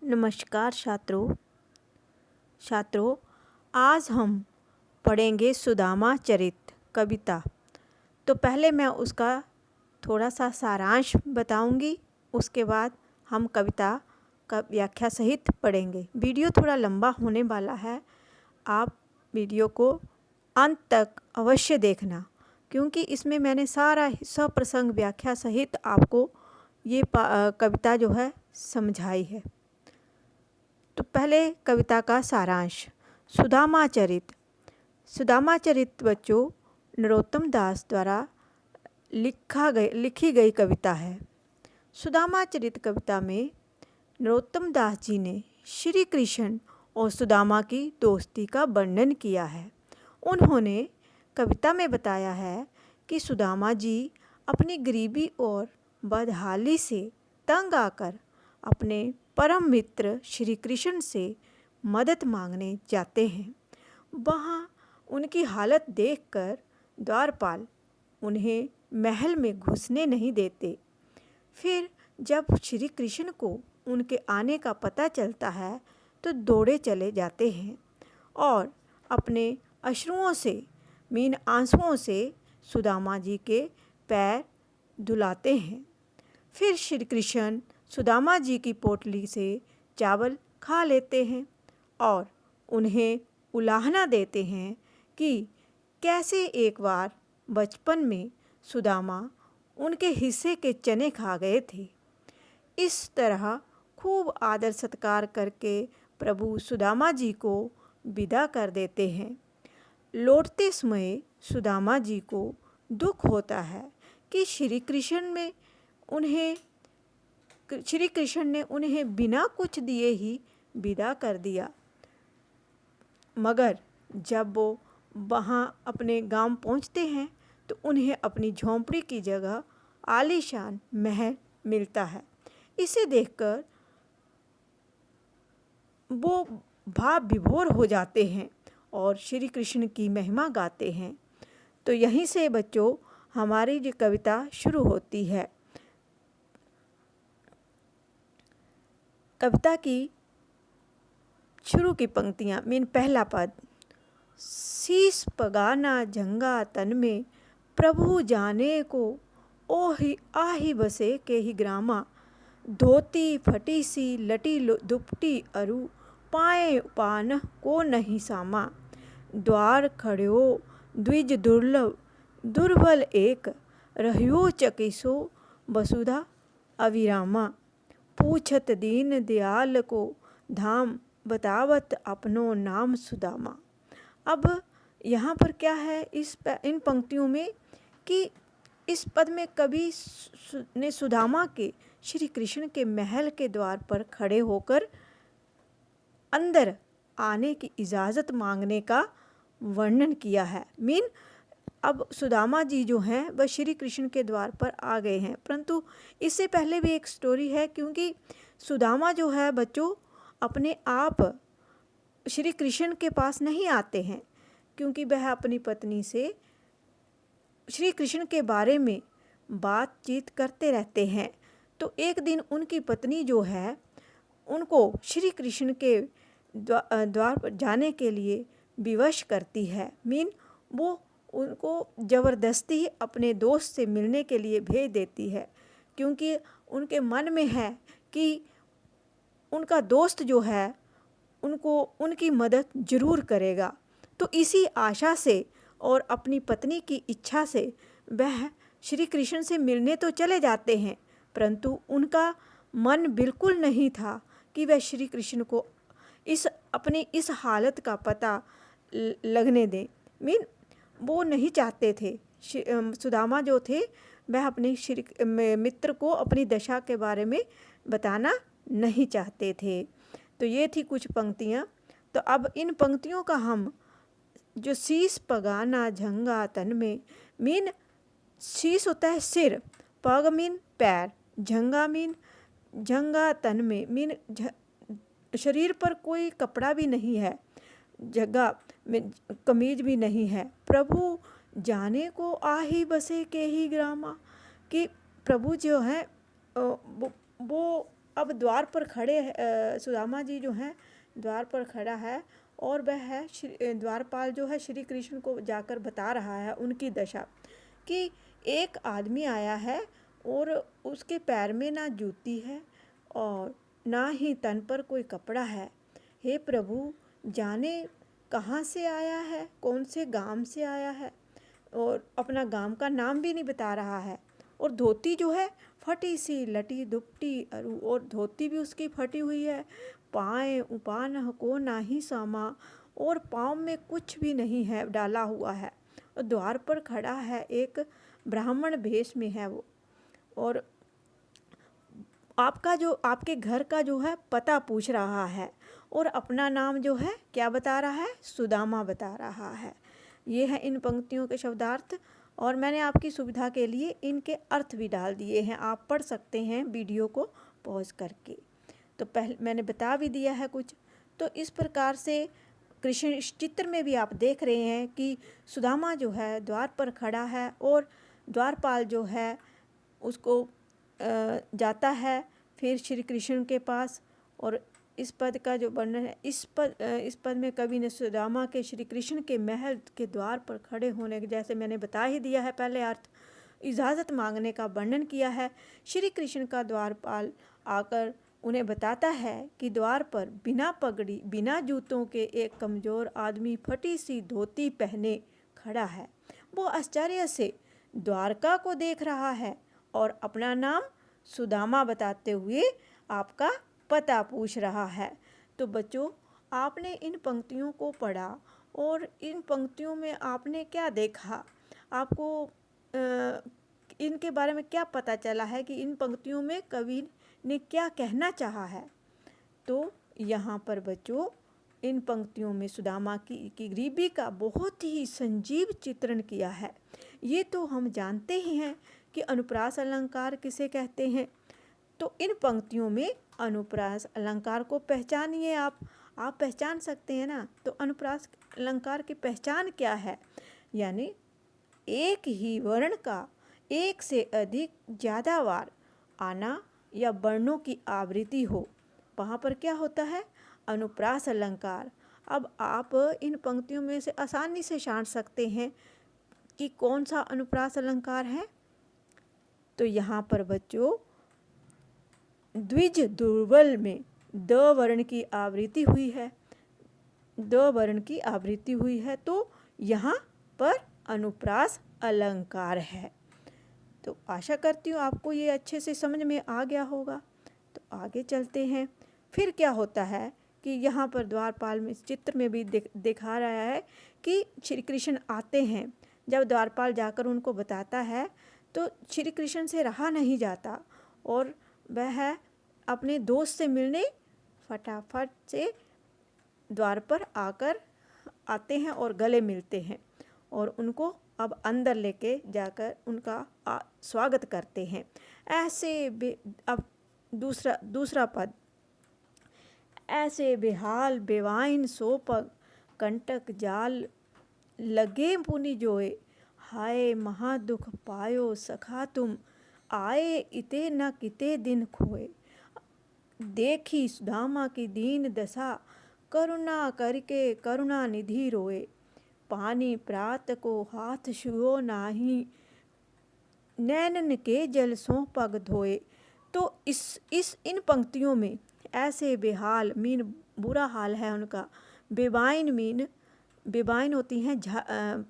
नमस्कार छात्रों, आज हम पढ़ेंगे सुदामा चरित कविता। तो पहले मैं उसका थोड़ा सा सारांश बताऊंगी, उसके बाद हम कविता का व्याख्या सहित पढ़ेंगे। वीडियो थोड़ा लंबा होने वाला है, आप वीडियो को अंत तक अवश्य देखना, क्योंकि इसमें मैंने सारा सप्रसंग व्याख्या सहित आपको ये कविता जो है समझाई है। तो पहले कविता का सारांश। सुदामा चरित बच्चों नरोत्तम दास द्वारा लिखी गई कविता है। सुदामा चरित कविता में नरोत्तम दास जी ने श्री कृष्ण और सुदामा की दोस्ती का वर्णन किया है। उन्होंने कविता में बताया है कि सुदामा जी अपनी गरीबी और बदहाली से तंग आकर अपने परम मित्र श्री कृष्ण से मदद मांगने जाते हैं। वहाँ उनकी हालत देखकर द्वारपाल उन्हें महल में घुसने नहीं देते। फिर जब श्री कृष्ण को उनके आने का पता चलता है तो दौड़े चले जाते हैं और अपने आंसुओं से सुदामा जी के पैर धुलाते हैं। फिर श्री कृष्ण सुदामा जी की पोटली से चावल खा लेते हैं और उन्हें उलाहना देते हैं कि कैसे एक बार बचपन में सुदामा उनके हिस्से के चने खा गए थे। इस तरह खूब आदर सत्कार करके प्रभु सुदामा जी को विदा कर देते हैं। लौटते समय सुदामा जी को दुख होता है कि श्री कृष्ण ने उन्हें बिना कुछ दिए ही विदा कर दिया। मगर जब वो वहाँ अपने गांव पहुँचते हैं तो उन्हें अपनी झोंपड़ी की जगह आलीशान महल मिलता है। इसे देखकर वो भाव विभोर हो जाते हैं और श्री कृष्ण की महिमा गाते हैं। तो यहीं से बच्चों हमारी जो कविता शुरू होती है। कविता की शुरू की पंक्तियाँ पहला पद। शीस पगाना झंगा तन में प्रभु जाने को ओहि आही बसे के ही ग्रामा। धोती फटी सी लटी दुपटी अरु पाए पान को नहीं सामा। द्वार खड़्यो द्विज दुर्लभ दुर्बल एक रह्यो चकिसो वसुधा अविरामा। पूछत दीन दयाल को धाम बतावत अपनो नाम सुदामा। अब यहाँ पर क्या है इन पंक्तियों में कि इस पद में कवि ने सुदामा के श्री कृष्ण के महल के द्वार पर खड़े होकर अंदर आने की इजाज़त मांगने का वर्णन किया है। अब सुदामा जी जो हैं वह श्री कृष्ण के द्वार पर आ गए हैं, परंतु इससे पहले भी एक स्टोरी है, क्योंकि सुदामा जो है बच्चों अपने आप श्री कृष्ण के पास नहीं आते हैं, क्योंकि वह अपनी पत्नी से श्री कृष्ण के बारे में बातचीत करते रहते हैं। तो एक दिन उनकी पत्नी जो है उनको श्री कृष्ण के द्वार पर जाने के लिए विवश करती है। वो उनको ज़बरदस्ती अपने दोस्त से मिलने के लिए भेज देती है, क्योंकि उनके मन में है कि उनका दोस्त जो है उनको उनकी मदद ज़रूर करेगा। तो इसी आशा से और अपनी पत्नी की इच्छा से वह श्री कृष्ण से मिलने तो चले जाते हैं, परंतु उनका मन बिल्कुल नहीं था कि वह श्री कृष्ण को अपनी इस हालत का पता लगने दें। वो नहीं चाहते थे, सुदामा जो थे वह अपने मित्र को अपनी दशा के बारे में बताना नहीं चाहते थे। तो ये थी कुछ पंक्तियाँ। तो अब इन पंक्तियों का हम जो शीस पगाना झंगा तन में शीस होता है सिर, पग पैर, झंगा तन में शरीर पर कोई कपड़ा भी नहीं है, जगह में कमीज भी नहीं है। प्रभु जाने को आही बसे के ही ग्रामा, कि प्रभु जो हैं वो अब द्वार पर खड़े सुदामा जी जो हैं द्वार पर खड़ा है, और वह है द्वारपाल जो है श्री कृष्ण को जाकर बता रहा है उनकी दशा कि एक आदमी आया है और उसके पैर में ना जूती है और ना ही तन पर कोई कपड़ा है। हे प्रभु, जाने कहाँ से आया है, कौन से गांव से आया है, और अपना गांव का नाम भी नहीं बता रहा है। और धोती जो है फटी सी लटी दुपटी, और धोती भी उसकी फटी हुई है। पाए उपान को ना ही सामा, और पाँव में कुछ भी नहीं है डाला हुआ है। और द्वार पर खड़ा है, एक ब्राह्मण भेष में है वो, और आपके घर का जो है पता पूछ रहा है, और अपना नाम जो है क्या बता रहा है, सुदामा बता रहा है। ये है इन पंक्तियों के शब्दार्थ, और मैंने आपकी सुविधा के लिए इनके अर्थ भी डाल दिए हैं, आप पढ़ सकते हैं वीडियो को पॉज करके। तो पहले मैंने बता भी दिया है कुछ। तो इस प्रकार से कृष्ण इस चित्र में भी आप देख रहे हैं कि सुदामा जो है द्वार पर खड़ा है, और द्वारपाल जो है उसको जाता है फिर श्री कृष्ण के पास। और इस पद का जो वर्णन है, इस पद में कवि ने सुदामा के श्री कृष्ण के महल के द्वार पर खड़े होने के, जैसे मैंने बता ही दिया है पहले अर्थ, इजाज़त मांगने का वर्णन किया है। श्री कृष्ण का द्वारपाल आकर उन्हें बताता है कि द्वार पर बिना पगड़ी बिना जूतों के एक कमज़ोर आदमी फटी सी धोती पहने खड़ा है। वो आश्चर्य से द्वारका को देख रहा है और अपना नाम सुदामा बताते हुए आपका पता पूछ रहा है। तो बच्चों, आपने इन पंक्तियों को पढ़ा, और इन पंक्तियों में आपने क्या देखा, आपको इनके बारे में क्या पता चला है कि इन पंक्तियों में कवि ने क्या कहना चाहा है। तो यहाँ पर बच्चों इन पंक्तियों में सुदामा की गरीबी का बहुत ही संजीव चित्रण किया है। ये तो हम जानते ही हैं कि अनुप्रास अलंकार किसे कहते हैं। तो इन पंक्तियों में अनुप्रास अलंकार को पहचानिए। आप पहचान सकते हैं ना। तो अनुप्रास अलंकार की पहचान क्या है, यानी एक ही वर्ण का एक से अधिक ज़्यादा बार आना या वर्णों की आवृत्ति हो, वहाँ पर क्या होता है, अनुप्रास अलंकार। अब आप इन पंक्तियों में से आसानी से छांट सकते हैं कि कौन सा अनुप्रास अलंकार है। तो यहाँ पर बच्चों द्विज दुर्बल में द वर्ण की आवृत्ति हुई है, द वर्ण की आवृत्ति हुई है, तो यहाँ पर अनुप्रास अलंकार है। तो आशा करती हूँ आपको ये अच्छे से समझ में आ गया होगा। तो आगे चलते हैं। फिर क्या होता है कि यहाँ पर द्वारपाल में चित्र में भी दिखा रहा है कि श्री कृष्ण आते हैं। जब द्वारपाल जाकर उनको बताता है तो श्री कृष्ण से रहा नहीं जाता, और वह अपने दोस्त से मिलने फटाफट से द्वार पर आते हैं और गले मिलते हैं, और उनको अब अंदर लेके जाकर उनका स्वागत करते हैं। ऐसे अब दूसरा पद, ऐसे बेहाल बेवाइन सोपग कंटक जाल लगे पुनि जोए, हाय महादुख पायो सखा तुम, आए इते न किते दिन खोए। देखी सुदामा की दीन दशा, करुणा करके करुणा निधि रोए, पानी प्रात को हाथ छुओ नाही, नैनन के जल सो पग धोए। तो इन पंक्तियों में ऐसे बेहाल मीन बुरा हाल है उनका, बेबाइन मीन बेबाइन होती हैं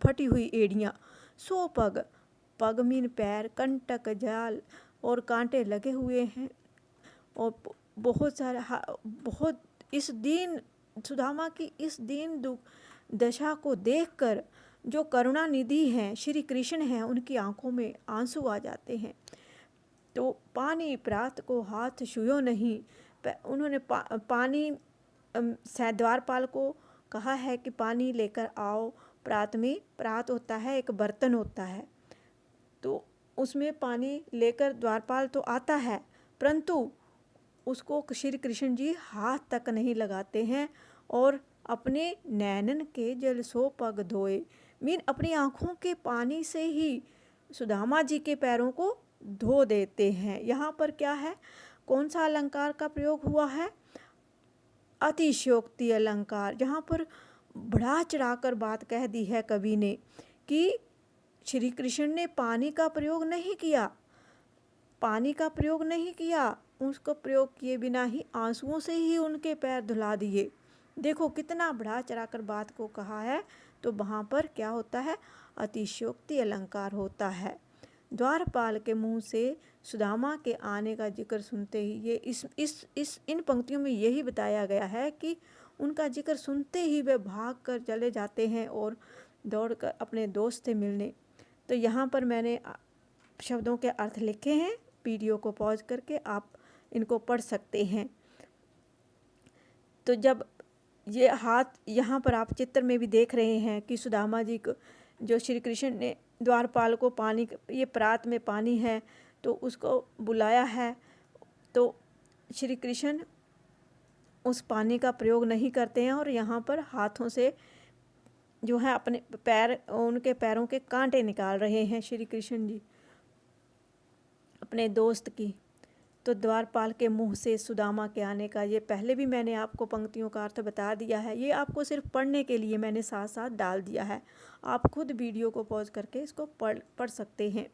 फटी हुई एड़ियाँ, सो पग पग मीन पैर, कंटक जाल और कांटे लगे हुए हैं, और बहुत इस दीन सुदामा की इस दीन दशा को देखकर जो करुणा निधि हैं श्री कृष्ण हैं, उनकी आंखों में आंसू आ जाते हैं। तो पानी प्रात को हाथ छुओ नहीं, उन्होंने पानी द्वारपाल को कहा है कि पानी लेकर आओ। प्रात में, प्रात होता है एक बर्तन होता है, तो उसमें पानी लेकर द्वारपाल तो आता है, परंतु उसको श्री कृष्ण जी हाथ तक नहीं लगाते हैं, और अपने नैनन के जल सो पग धोए मीन अपनी आँखों के पानी से ही सुदामा जी के पैरों को धो देते हैं। यहाँ पर क्या है, कौन सा अलंकार का प्रयोग हुआ है? अतिशयोक्ति अलंकार। यहाँ पर बढ़ा चढ़ाकर बात कह दी है कवि ने कि श्री कृष्ण ने पानी का प्रयोग नहीं किया, पानी का प्रयोग नहीं किया, उसको प्रयोग किए बिना ही आंसुओं से ही उनके पैर धुला दिए। देखो कितना बढ़ा चढ़ाकर बात को कहा है। तो वहाँ पर क्या होता है, अतिशयोक्ति अलंकार होता है। द्वारपाल के मुंह से सुदामा के आने का जिक्र सुनते ही, ये इन पंक्तियों में यही बताया गया है कि उनका जिक्र सुनते ही वे भाग कर चले जाते हैं और दौड़कर अपने दोस्त से मिलने। तो यहाँ पर मैंने शब्दों के अर्थ लिखे हैं, वीडियो को पॉज करके आप इनको पढ़ सकते हैं। तो जब ये हाथ, यहाँ पर आप चित्र में भी देख रहे हैं कि सुदामा जी को, जो श्री कृष्ण ने द्वारपाल को पानी, ये प्रात में पानी है तो उसको बुलाया है, तो श्री कृष्ण उस पानी का प्रयोग नहीं करते हैं और यहाँ पर हाथों से जो है अपने पैर, उनके पैरों के कांटे निकाल रहे हैं श्री कृष्ण जी अपने दोस्त की। तो द्वारपाल के मुंह से सुदामा के आने का, ये पहले भी मैंने आपको पंक्तियों का अर्थ बता दिया है, ये आपको सिर्फ पढ़ने के लिए मैंने साथ साथ डाल दिया है। आप खुद वीडियो को पॉज करके इसको पढ़ सकते हैं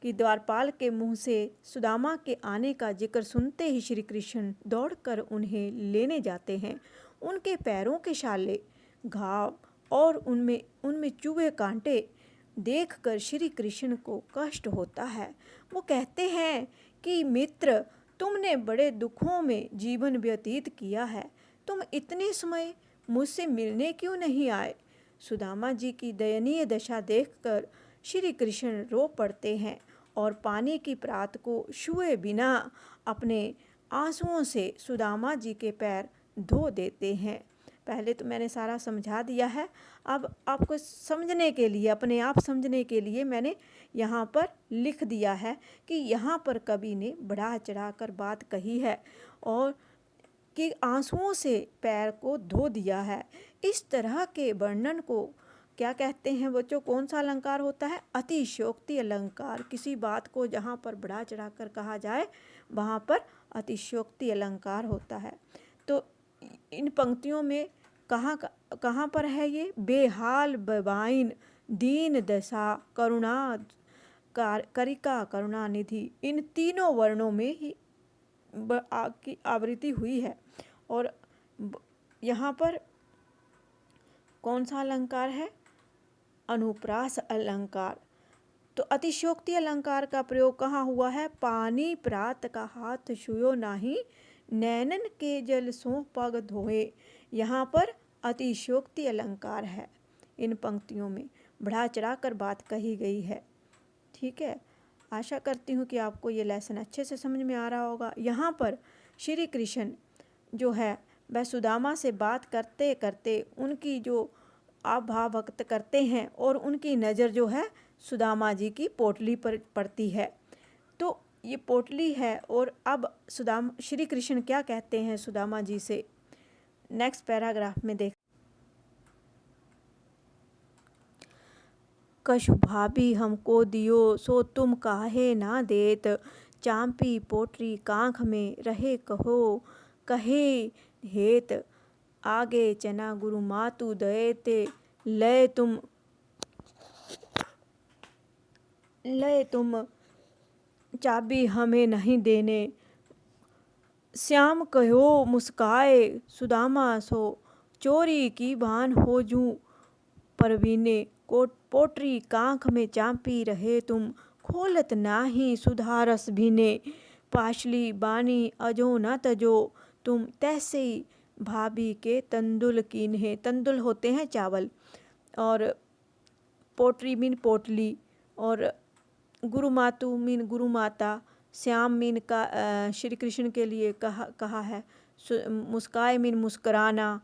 कि द्वारपाल के मुंह से सुदामा के आने का जिक्र सुनते ही श्री कृष्ण दौड़कर उन्हें लेने जाते हैं। उनके पैरों के छाले, घाव और उनमें चुभे कांटे देखकर श्री कृष्ण को कष्ट होता है। वो कहते हैं कि मित्र, तुमने बड़े दुखों में जीवन व्यतीत किया है, तुम इतने समय मुझसे मिलने क्यों नहीं आए? सुदामा जी की दयनीय दशा देखकर श्री कृष्ण रो पड़ते हैं और पानी की प्रात को छुए बिना अपने आंसुओं से सुदामा जी के पैर धो देते हैं। पहले तो मैंने सारा समझा दिया है, अब आपको समझने के लिए, अपने आप समझने के लिए मैंने यहाँ पर लिख दिया है कि यहाँ पर कवि ने बढ़ा चढ़ाकर बात कही है और कि आंसुओं से पैर को धो दिया है। इस तरह के वर्णन को क्या कहते हैं बच्चों? कौन सा अलंकार होता है? अतिशयोक्ति अलंकार। किसी बात को जहाँ पर बढ़ा चढ़ाकर कहा जाए वहाँ पर अतिशयोक्ति अलंकार होता है। तो इन पंक्तियों में कहाँ पर है ये? बेहाल बबाइन, दीन दशा, करुणा करिका, करुणा निधि, इन तीनों वर्णों में ही की आवृत्ति हुई है। और यहाँ पर कौन सा अलंकार है? अनुप्रास अलंकार। तो अतिशयोक्ति अलंकार का प्रयोग कहाँ हुआ है? पानी प्रात का हाथ छुयो नाही, नैनन के जल सो पग धोए। यहाँ पर अतिशयोक्ति अलंकार है। इन पंक्तियों में बढ़ा चढ़ाकर बात कही गई है। ठीक है, आशा करती हूँ कि आपको ये लेसन अच्छे से समझ में आ रहा होगा। यहाँ पर श्री कृष्ण जो है वह सुदामा से बात करते करते उनकी जो आभाव व्यक्त करते हैं और उनकी नज़र जो है सुदामा जी की पोटली पर पड़ती है। तो ये पोटली है और अब श्री कृष्ण क्या कहते हैं सुदामा जी से, नेक्स्ट पैराग्राफ में देख। कछु भाभी हमको दियो, सो तुम काहे ना देत, चांपी पोटरी कांख में रहे कहो कहे हेत, आगे चना गुरु मातु दयते, लय तुम चाबी हमें नहीं देने। श्याम कहो मुस्काए सुदामा सो, चोरी की भान हो जूं परवीने, पोटरी कांख में चांपी रहे तुम, खोलत नाही सुधारस भीने, पाशली बानी अजो न तजो तुम, तैसे भाभी के तंदुल कीन्हे। तंदुल होते हैं चावल, और पोटरी मीन पोटली, और गुरु मातु मीन गुरु माता, श्याम मीन का श्री कृष्ण के लिए कहा है, मुस्काए मीन मुस्कराना,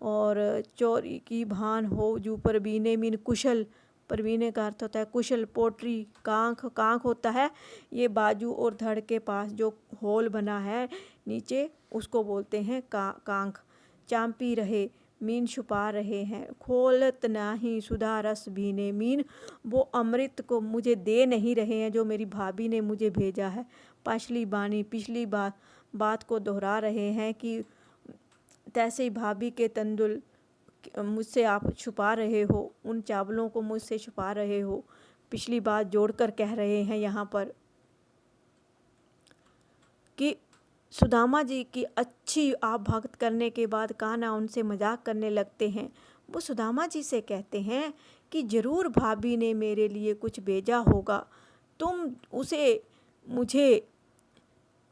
और चोरी की भान हो जू परवीने मीन कुशल, परवीने का अर्थ होता है कुशल। पोटरी कांख होता है ये बाजू और धड़ के पास जो होल बना है नीचे, उसको बोलते हैं कांख। चांपी रहे मीन छुपा रहे हैं। खोलत नाही सुधा रस बीने, मीन वो अमृत को मुझे दे नहीं रहे हैं जो मेरी भाभी ने मुझे भेजा है। पिछली बात को दोहरा रहे हैं कि तैसे ही भाभी के तंदुल मुझसे आप छुपा रहे हो, उन चावलों को मुझसे छुपा रहे हो। पिछली बात जोड़कर कह रहे हैं यहाँ पर कि सुदामा जी की अच्छी आप भक्त करने के बाद कान्हा उनसे मजाक करने लगते हैं। वो सुदामा जी से कहते हैं कि ज़रूर भाभी ने मेरे लिए कुछ भेजा होगा, तुम उसे मुझे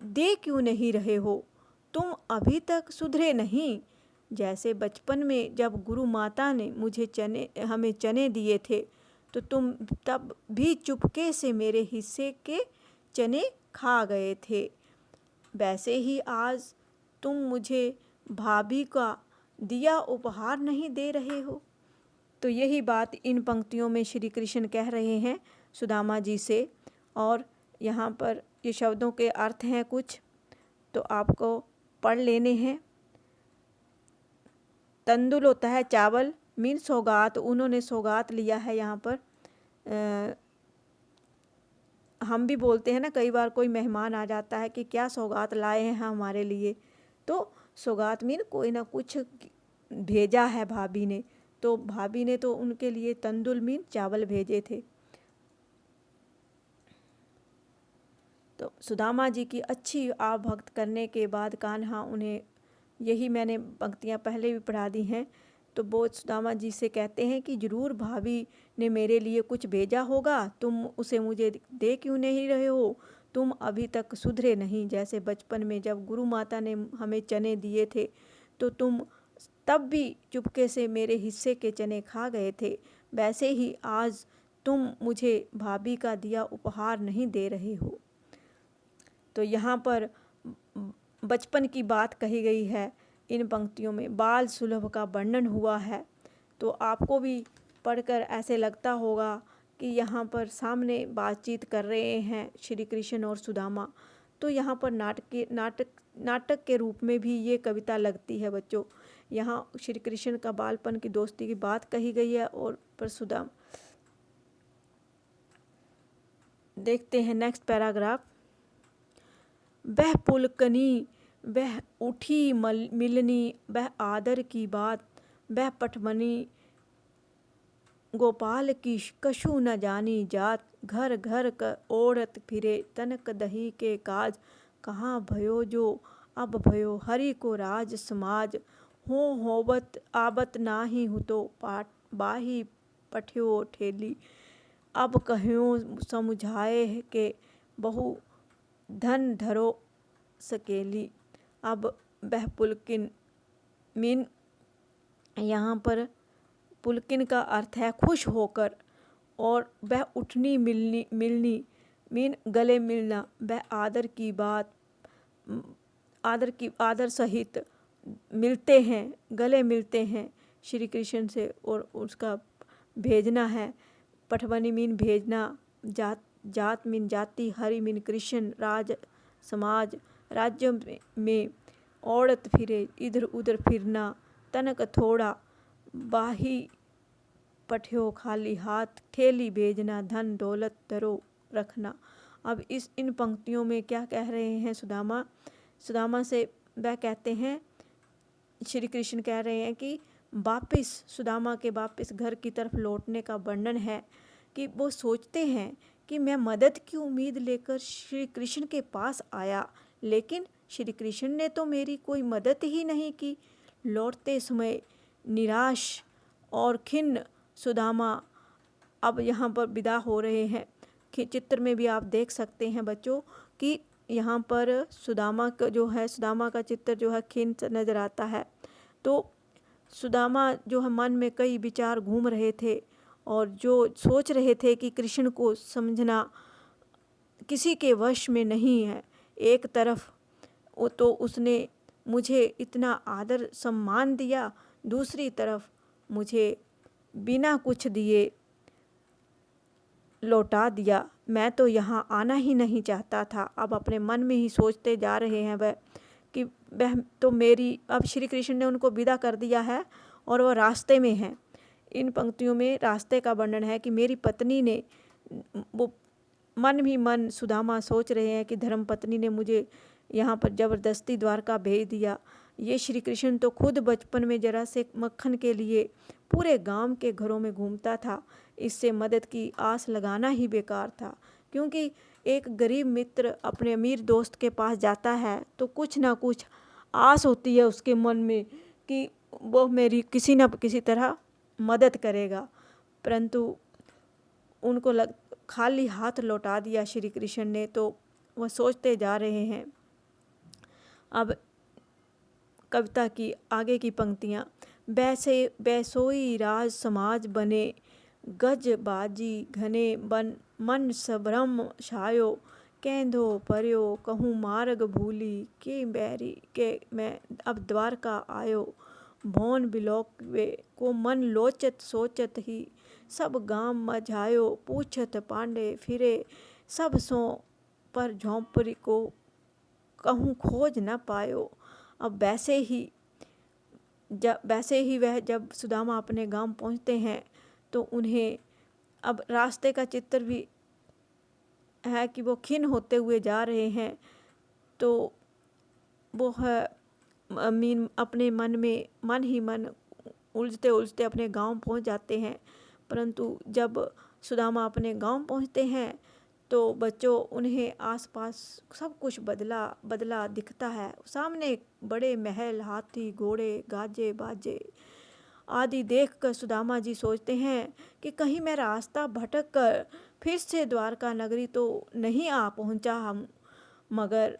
दे क्यों नहीं रहे हो? तुम अभी तक सुधरे नहीं। जैसे बचपन में जब गुरु माता ने हमें चने दिए थे, तो तुम तब भी चुपके से मेरे हिस्से के चने खा गए थे। वैसे ही आज तुम मुझे भाभी का दिया उपहार नहीं दे रहे हो। तो यही बात इन पंक्तियों में श्री कृष्ण कह रहे हैं सुदामा जी से। और यहाँ पर ये शब्दों के अर्थ हैं कुछ, तो आपको पढ़ लेने हैं। तंदुल होता है चावल, मीन सौगात, उन्होंने सौगात लिया है। यहाँ पर हम भी बोलते हैं ना, कई बार कोई मेहमान आ जाता है कि क्या सौगात लाए हैं हमारे लिए, तो सौगात मीन कोई ना कुछ भेजा है भाभी ने। तो भाभी ने तो उनके लिए तंदुल मीन चावल भेजे थे। तो सुदामा जी की अच्छी आप भक्त करने के बाद कान्हा उन्हें, यही मैंने पंक्तियाँ पहले भी पढ़ा दी हैं, तो वो सुदामा जी से कहते हैं कि ज़रूर भाभी ने मेरे लिए कुछ भेजा होगा, तुम उसे मुझे दे क्यों नहीं रहे हो? तुम अभी तक सुधरे नहीं। जैसे बचपन में जब गुरु माता ने हमें चने दिए थे, तो तुम तब भी चुपके से मेरे हिस्से के चने खा गए थे, वैसे ही आज तुम मुझे भाभी का दिया उपहार नहीं दे रहे हो। तो यहाँ पर बचपन की बात कही गई है इन पंक्तियों में, बाल सुलभ का वर्णन हुआ है। तो आपको भी पढ़कर ऐसे लगता होगा कि यहाँ पर सामने बातचीत कर रहे हैं श्री कृष्ण और सुदामा। तो यहाँ पर नाटक के रूप में भी ये कविता लगती है बच्चों। यहाँ श्री कृष्ण का बालपन की दोस्ती की बात कही गई है और पर सुदामा। देखते हैं नेक्स्ट पैराग्राफ। वह पुलकनी, वह उठी मिलनी, वह आदर की बात, वह पटमनी, गोपाल की कछु न जानी जात, घर घर ओढ़त फिरे तनक दही के काज, कहाँ भयो जो अब भयो हरि को राज समाज, होवत आबत नाही हुतो बाही पठ्यो ठेली, अब कह्यो समुझाए के बहु धन धरो सकेली। अब वह पुलकिन मीन, यहाँ पर पुलकिन का अर्थ है खुश होकर, और वह उठनी मिलनी मीन गले मिलना, वह आदर सहित मिलते हैं, गले मिलते हैं श्री कृष्ण से, और उसका भेजना है। पठवनी मीन भेजना, जात मीन जाति, हरि मीन कृष्ण, राज समाज राज्य में, औरत फिरे इधर उधर फिरना, तनक थोड़ा, बाही पठ्यो खाली हाथ, ठेली भेजना, धन दौलत धरो रखना। अब इन पंक्तियों में क्या कह रहे हैं सुदामा से वह कहते हैं, श्री कृष्ण कह रहे हैं कि वापस सुदामा के वापस घर की तरफ लौटने का वर्णन है कि वो सोचते हैं कि मैं मदद की उम्मीद लेकर श्री कृष्ण के पास आया, लेकिन श्री कृष्ण ने तो मेरी कोई मदद ही नहीं की। लौटते समय निराश और खिन्न सुदामा अब यहाँ पर विदा हो रहे हैं। चित्र में भी आप देख सकते हैं बच्चों कि यहाँ पर सुदामा का चित्र जो है खिन्न नज़र आता है। तो सुदामा जो है मन में कई विचार घूम रहे थे, और जो सोच रहे थे कि कृष्ण को समझना किसी के वश में नहीं है। एक तरफ तो उसने मुझे इतना आदर सम्मान दिया, दूसरी तरफ मुझे बिना कुछ दिए लौटा दिया। मैं तो यहाँ आना ही नहीं चाहता था। अब अपने मन में ही सोचते जा रहे हैं वह कि वह तो मेरी, अब श्री कृष्ण ने उनको विदा कर दिया है और वह रास्ते में हैं। इन पंक्तियों में रास्ते का वर्णन है कि मेरी पत्नी ने, वो मन ही मन सुदामा सोच रहे हैं कि धर्म पत्नी ने मुझे यहाँ पर ज़बरदस्ती द्वारका भेज दिया। ये श्री कृष्ण तो खुद बचपन में जरा से मक्खन के लिए पूरे गांव के घरों में घूमता था। इससे मदद की आस लगाना ही बेकार था, क्योंकि एक गरीब मित्र अपने अमीर दोस्त के पास जाता है तो कुछ ना कुछ आस होती है उसके मन में कि वो मेरी किसी न किसी तरह मदद करेगा। परंतु उनको खाली हाथ लौटा दिया श्री कृष्ण ने, तो वह सोचते जा रहे हैं। अब कविता की आगे की पंक्तियाँ। बैसे बैसोई राज समाज बने, गज बाजी घने बन मन सबरम छायो, केंधो पर्यो कहूँ मार्ग भूली, के बैरी के मैं अब द्वारका आयो, भौन बिलोकवे को मन लोचत सोचत ही, सब गाम मझायो पूछत पांडे फिरे, सब सो पर झोंपड़ी को कहूँ खोज न पायो। अब वैसे ही वह जब सुदामा अपने गांव पहुंचते हैं तो उन्हें अब रास्ते का चित्र भी है कि वो खिन्न होते हुए जा रहे हैं। तो वो है अपने मन ही मन उलझते उलझते अपने गांव पहुंच जाते हैं। परंतु जब सुदामा अपने गांव पहुंचते हैं तो बच्चों उन्हें आसपास सब कुछ बदला दिखता है। सामने बड़े महल, हाथी, घोड़े, गाजे बाजे आदि देखकर सुदामा जी सोचते हैं कि कहीं मैं रास्ता भटक कर फिर से द्वारका नगरी तो नहीं आ पहुंचा हम। मगर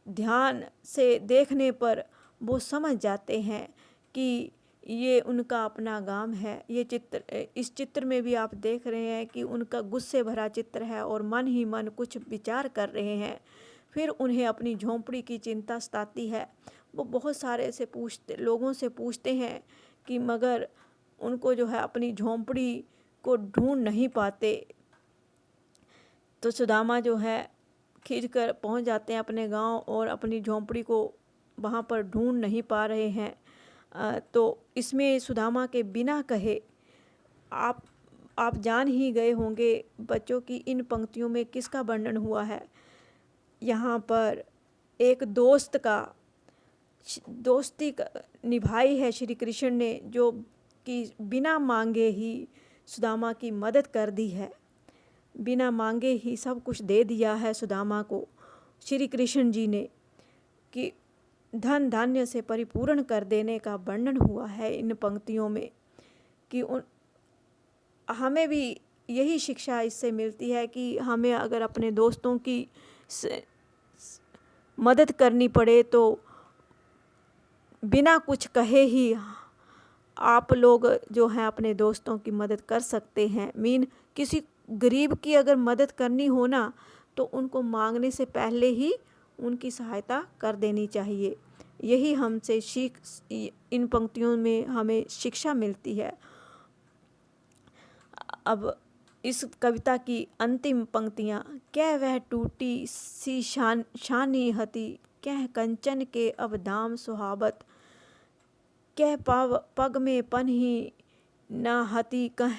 ध्यान से देखने पर वो समझ जाते हैं कि ये उनका अपना गांव है। इस चित्र में भी आप देख रहे हैं कि उनका गुस्से भरा चित्र है और मन ही मन कुछ विचार कर रहे हैं। फिर उन्हें अपनी झोंपड़ी की चिंता सताती है। वो बहुत सारे लोगों से पूछते हैं कि मगर उनको जो है अपनी झोंपड़ी को ढूंढ नहीं पाते। तो सुदामा जो है खींचकर पहुंच जाते हैं अपने गांव और अपनी झोंपड़ी को वहां पर ढूंढ नहीं पा रहे हैं। तो इसमें सुदामा के बिना कहे आप जान ही गए होंगे बच्चों की इन पंक्तियों में किसका वर्णन हुआ है। यहाँ पर एक दोस्ती निभाई है श्री कृष्ण ने, जो कि बिना मांगे ही सुदामा की मदद कर दी है। बिना मांगे ही सब कुछ दे दिया है सुदामा को श्री कृष्ण जी ने, कि धन धान्य से परिपूर्ण कर देने का वर्णन हुआ है इन पंक्तियों में। कि हमें भी यही शिक्षा इससे मिलती है कि हमें अगर अपने दोस्तों की मदद करनी पड़े तो बिना कुछ कहे ही आप लोग जो हैं अपने दोस्तों की मदद कर सकते हैं। किसी गरीब की अगर मदद करनी हो ना तो उनको मांगने से पहले ही उनकी सहायता कर देनी चाहिए। यही हमसे इन पंक्तियों में हमें शिक्षा मिलती है। अब इस कविता की अंतिम पंक्तियाँ। कह वह टूटी सी शानी हती, कह कंचन के अब दाम सुहावत, कह पग में पन्ही न हती, कह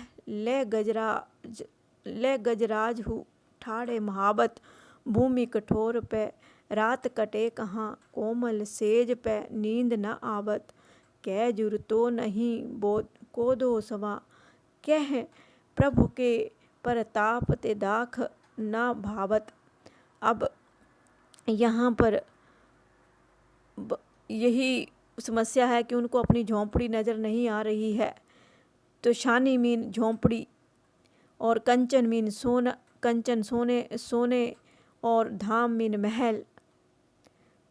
ले गजराज हूँ ठाड़े महाबत, भूमि कठोर पे रात कटे कहाँ, कोमल सेज पे नींद न आवत, कह जुरतो नहीं बोध को दो सवा, कह प्रभु के परताप ते दाख न भावत। अब यहाँ पर यही समस्या है कि उनको अपनी झोंपड़ी नज़र नहीं आ रही है। तो शानी मीन झोंपड़ी और कंचन मीन सोना, कंचन सोने और धाम मीन महल,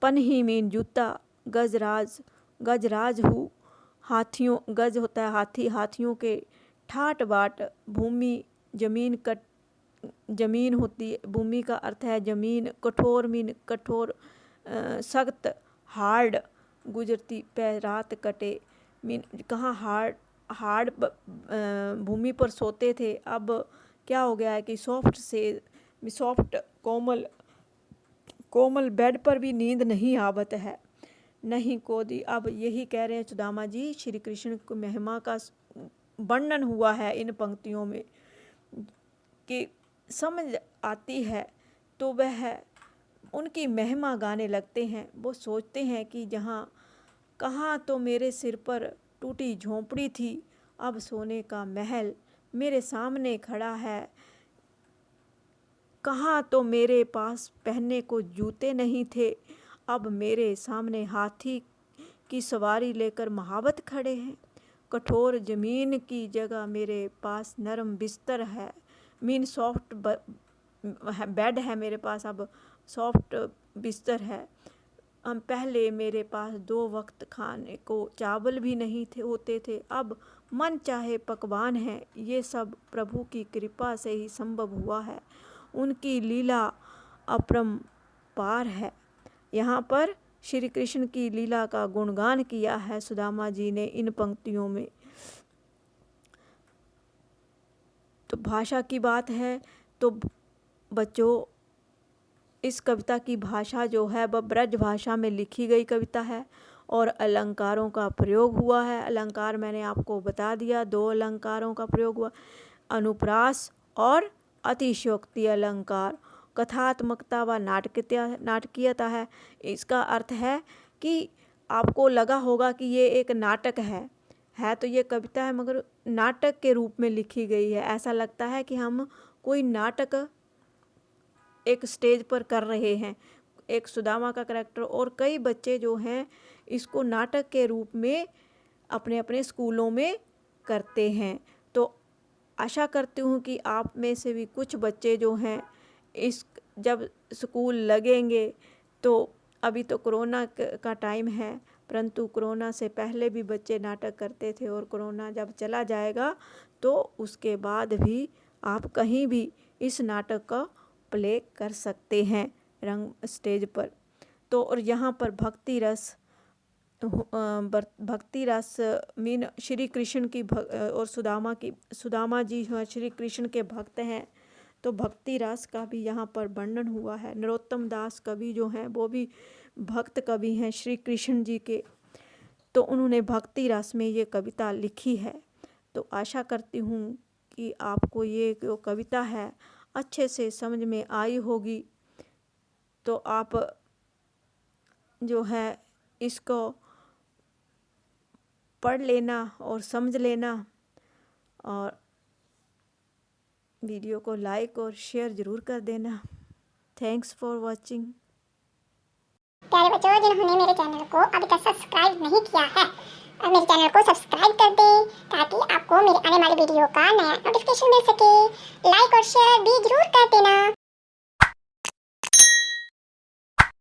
पन्ही मीन जूता, गजराज हूँ हाथियों, गज होता है हाथी, हाथियों के ठाट बाट, भूमि जमीन होती है, भूमि का अर्थ है जमीन, कठोर मीन कठोर सख्त, हार्ड गुजरती पे रात कटे मीन कहाँ हार्ड भूमि पर सोते थे, अब क्या हो गया है कि सॉफ्ट कोमल बेड पर भी नींद नहीं आवत है। नहीं कोदी। अब यही कह रहे हैं सुदामा जी, श्री कृष्ण की महिमा का वर्णन हुआ है इन पंक्तियों में कि समझ आती है तो वह उनकी महिमा गाने लगते हैं। वो सोचते हैं कि कहाँ तो मेरे सिर पर टूटी झोंपड़ी थी, अब सोने का महल मेरे सामने खड़ा है। कहाँ तो मेरे पास पहनने को जूते नहीं थे, अब मेरे सामने हाथी की सवारी लेकर महावत खड़े हैं। कठोर ज़मीन की जगह मेरे पास नरम बिस्तर है, मीन सॉफ्ट बेड है मेरे पास, अब सॉफ्ट बिस्तर है। पहले मेरे पास 2 वक्त खाने को चावल भी नहीं होते थे, अब मन चाहे पकवान है। ये सब प्रभु की कृपा से ही संभव हुआ है, उनकी लीला अपरंपार है। यहाँ पर श्री कृष्ण की लीला का गुणगान किया है सुदामा जी ने इन पंक्तियों में। तो भाषा की बात है तो बच्चों, इस कविता की भाषा जो है वह ब्रज भाषा में लिखी गई कविता है और अलंकारों का प्रयोग हुआ है। अलंकार मैंने आपको बता दिया, 2 अलंकारों का प्रयोग हुआ, अनुप्रास और अतिशयोक्ति अलंकार। कथात्मकता व नाटकीयता है। इसका अर्थ है कि आपको लगा होगा कि ये एक नाटक है तो ये कविता है मगर नाटक के रूप में लिखी गई है। ऐसा लगता है कि हम कोई नाटक एक स्टेज पर कर रहे हैं, एक सुदामा का करैक्टर, और कई बच्चे जो हैं इसको नाटक के रूप में अपने अपने स्कूलों में करते हैं। तो आशा करती हूँ कि आप में से भी कुछ बच्चे जो हैं जब स्कूल लगेंगे, तो अभी तो कोरोना का टाइम है, परंतु कोरोना से पहले भी बच्चे नाटक करते थे और कोरोना जब चला जाएगा तो उसके बाद भी आप कहीं भी इस नाटक का प्ले कर सकते हैं रंग स्टेज पर। तो और यहाँ पर भक्ति रस मीन श्री कृष्ण की और सुदामा जी श्री कृष्ण के भक्त हैं, तो भक्ति रस का भी यहाँ पर वर्णन हुआ है। नरोत्तम दास कवि जो हैं वो भी भक्त कवि हैं श्री कृष्ण जी के, तो उन्होंने भक्ति रस में ये कविता लिखी है। तो आशा करती हूँ कि आपको ये जो कविता है अच्छे से समझ में आई होगी। तो आप जो है इसको पढ़ लेना और समझ लेना, और वीडियो को लाइक और शेयर ज़रूर कर देना। Thanks for watching. प्यारे बच्चों, जिन्होंने मेरे चैनल को अभी तक सब्सक्राइब नहीं किया है, मेरे चैनल को सब्सक्राइब कर दें ताकि आपको मेरे आने वाली वीडियो का नया नोटिफिकेशन मिल सके। लाइक और शेयर भी जरूर कर देना।